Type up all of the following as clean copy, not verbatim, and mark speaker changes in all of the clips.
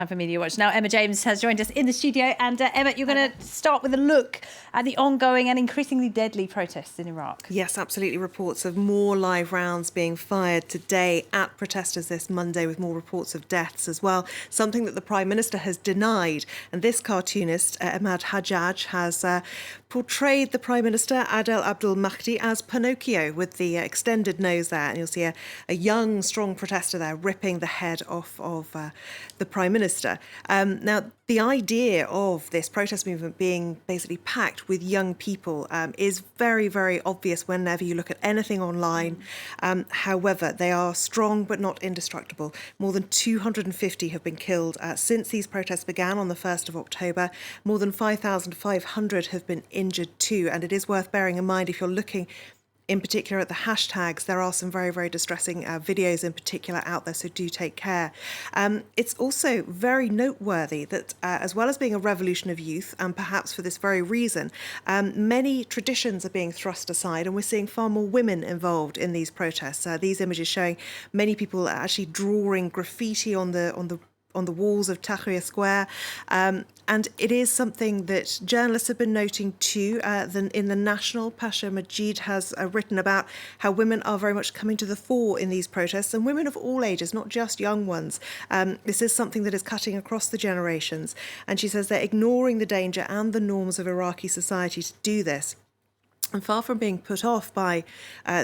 Speaker 1: And for Media Watch. Now, Emma James has joined us in the studio. And Emma, you're going to start with a look at the ongoing and increasingly deadly protests in Iraq.
Speaker 2: Yes, absolutely. Reports of more live rounds being fired today at protesters this Monday, with more reports of deaths as well, something that the Prime Minister has denied. And this cartoonist, Ahmad Hajjaj, has portrayed the Prime Minister, Adel Abdul Mahdi, as Pinocchio with the extended nose there. And you'll see a young, strong protester there ripping the head off of the Prime Minister. Now, the idea of this protest movement being basically packed with young people is very, very obvious whenever you look at anything online. However, they are strong but not indestructible. More than 250 have been killed since these protests began on the 1st of October. More than 5,500 have been injured too. And it is worth bearing in mind, if you're looking in particular at the hashtags, there are some very, very distressing videos in particular out there, so do take care. It's also very noteworthy that as well as being a revolution of youth, and perhaps for this very reason, many traditions are being thrust aside, and we're seeing far more women involved in these protests. These images showing many people actually drawing graffiti on the walls of Tahrir Square. And it is something that journalists have been noting too. In the National, Pasha Majid has written about how women are very much coming to the fore in these protests, and women of all ages, not just young ones. This is something that is cutting across the generations. And she says they're ignoring the danger and the norms of Iraqi society to do this. And far from being put off by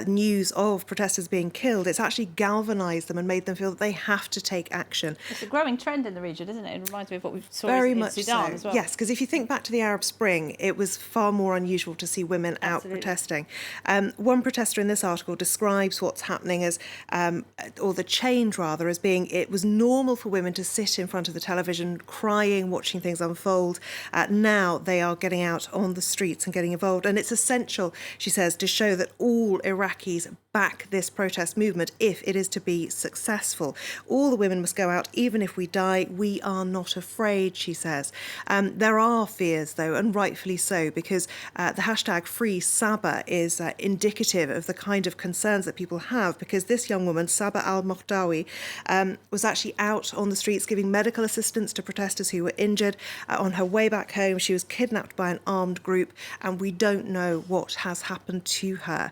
Speaker 2: news of protesters being killed, it's actually galvanised them and made them feel that they have to take action.
Speaker 1: It's a growing trend in the region, isn't it? It reminds me of what we saw
Speaker 2: Very
Speaker 1: in
Speaker 2: much
Speaker 1: Sudan
Speaker 2: so.
Speaker 1: as well.
Speaker 2: Yes, because if you think back to the Arab Spring, it was far more unusual to see women out protesting. One protester in this article describes what's happening as, or the change rather, as being it was normal for women to sit in front of the television crying, watching things unfold. Now they are getting out on the streets and getting involved. And it's essential, she says, to show that all Iraqis back this protest movement if it is to be successful. All the women must go out, even if we die. We are not afraid, she says. There are fears, though, and rightfully so, because the hashtag Free Saba is indicative of the kind of concerns that people have, because this young woman, Saba al-Mokhtawi, was actually out on the streets giving medical assistance to protesters who were injured. On her way back home, she was kidnapped by an armed group, and we don't know what has happened to her.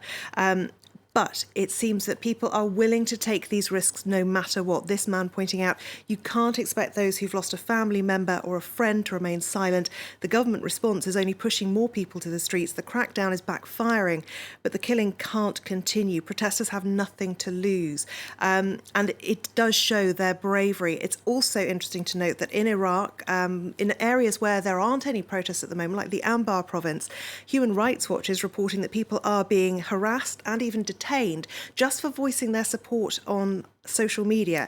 Speaker 2: But it seems that people are willing to take these risks no matter what. This man pointing out, you can't expect those who've lost a family member or a friend to remain silent. The government response is only pushing more people to the streets. The crackdown is backfiring, but the killing can't continue. Protesters have nothing to lose. And it does show their bravery. It's also interesting to note that in Iraq, in areas where there aren't any protests at the moment, like the Anbar province, Human Rights Watch is reporting that people are being harassed and even detained just for voicing their support on social media.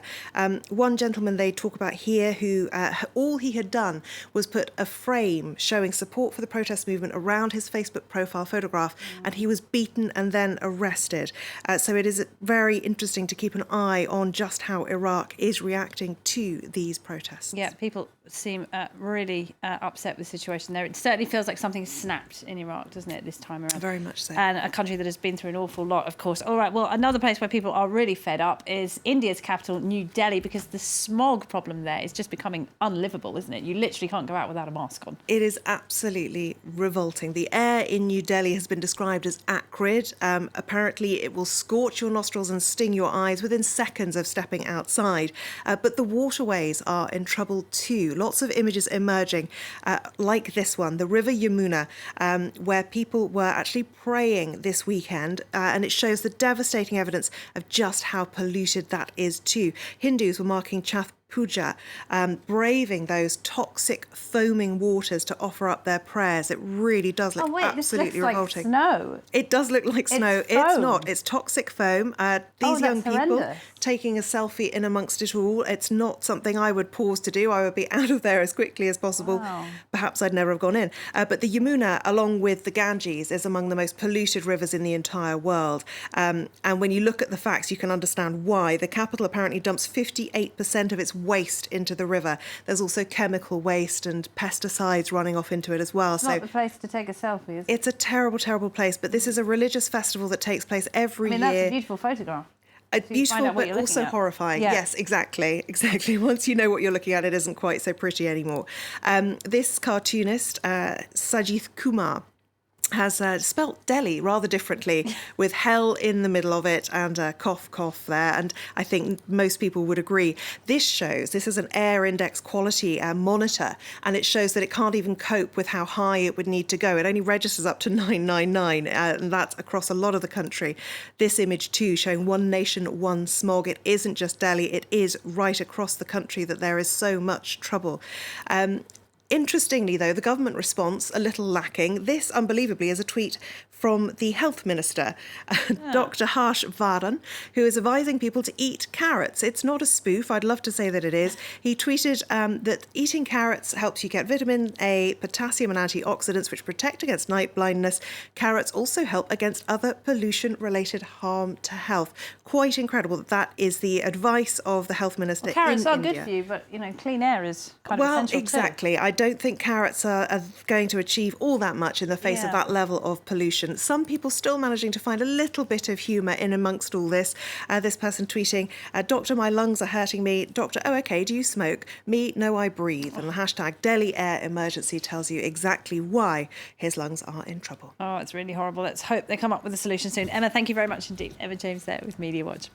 Speaker 2: One gentleman they talk about here who all he had done was put a frame showing support for the protest movement around his Facebook profile photograph, and he was beaten and then arrested. So it is very interesting to keep an eye on just how Iraq is reacting to these protests.
Speaker 1: Yeah, people seem really upset with the situation there. It certainly feels like something snapped in Iraq, doesn't it, this time around?
Speaker 2: Very much so.
Speaker 1: And a country that has been through an awful lot, of course. All right, well, another place where people are really fed up is India's capital, New Delhi, because the smog problem there is just becoming unlivable, isn't it? You literally can't go out without a mask on.
Speaker 2: It is absolutely revolting. The air in New Delhi has been described as acrid. Apparently, it will scorch your nostrils and sting your eyes within seconds of stepping outside. But the waterways are in trouble too. Lots of images emerging, like this one, the river Yamuna, where people were actually praying this weekend, and it shows the devastating evidence of just how polluted that is too. Hindus were marking Chhath Puja, braving those toxic foaming waters to offer up their prayers. It really does look absolutely revolting.
Speaker 1: Like snow.
Speaker 2: It does look like snow. It's not. It's toxic foam. These young people taking a selfie in amongst it all. It's not something I would pause to do. I would be out of there as quickly as possible.
Speaker 1: Wow.
Speaker 2: Perhaps I'd never have gone in. But the Yamuna, along with the Ganges, is among the most polluted rivers in the entire world. And when you look at the facts, you can understand why. The capital apparently dumps 58% of its waste into the river. There's also chemical waste and pesticides running off into it as well.
Speaker 1: It's not the place to take a selfie, is it?
Speaker 2: It's a terrible, terrible place. But this is a religious festival that takes place every year.
Speaker 1: That's a beautiful photograph.
Speaker 2: Beautiful,
Speaker 1: out what
Speaker 2: but
Speaker 1: you're looking
Speaker 2: also
Speaker 1: at.
Speaker 2: horrifying.
Speaker 1: Yeah.
Speaker 2: Yes, exactly. Once you know what you're looking at, it isn't quite so pretty anymore. This cartoonist, Sajith Kumar, has spelt Delhi rather differently, with hell in the middle of it and cough, cough there. And I think most people would agree. This is an air index quality monitor, and it shows that it can't even cope with how high it would need to go. It only registers up to 999, and that's across a lot of the country. This image too, showing one nation, one smog. It isn't just Delhi, it is right across the country that there is so much trouble. Interestingly, though, the government response a little lacking. This, unbelievably, is a tweet from the health minister, Dr. Harsh Vardhan, who is advising people to eat carrots. It's not a spoof. I'd love to say that it is. He tweeted that eating carrots helps you get vitamin A, potassium and antioxidants, which protect against night blindness. Carrots also help against other pollution-related harm to health. Quite incredible that is the advice of the health minister in India.
Speaker 1: Carrots are good for you, but, clean air is kind of essential
Speaker 2: Well, exactly.
Speaker 1: too.
Speaker 2: I don't think carrots are going to achieve all that much in the face of that level of pollution. Some people still managing to find a little bit of humour in amongst all this. This person tweeting, "Doctor, my lungs are hurting me. Doctor, oh, okay, do you smoke? Me, no, I breathe." And the hashtag Delhi Air Emergency tells you exactly why his lungs are in trouble.
Speaker 1: Oh, it's really horrible. Let's hope they come up with a solution soon. Emma, thank you very much indeed. Emma James there with Media Watch.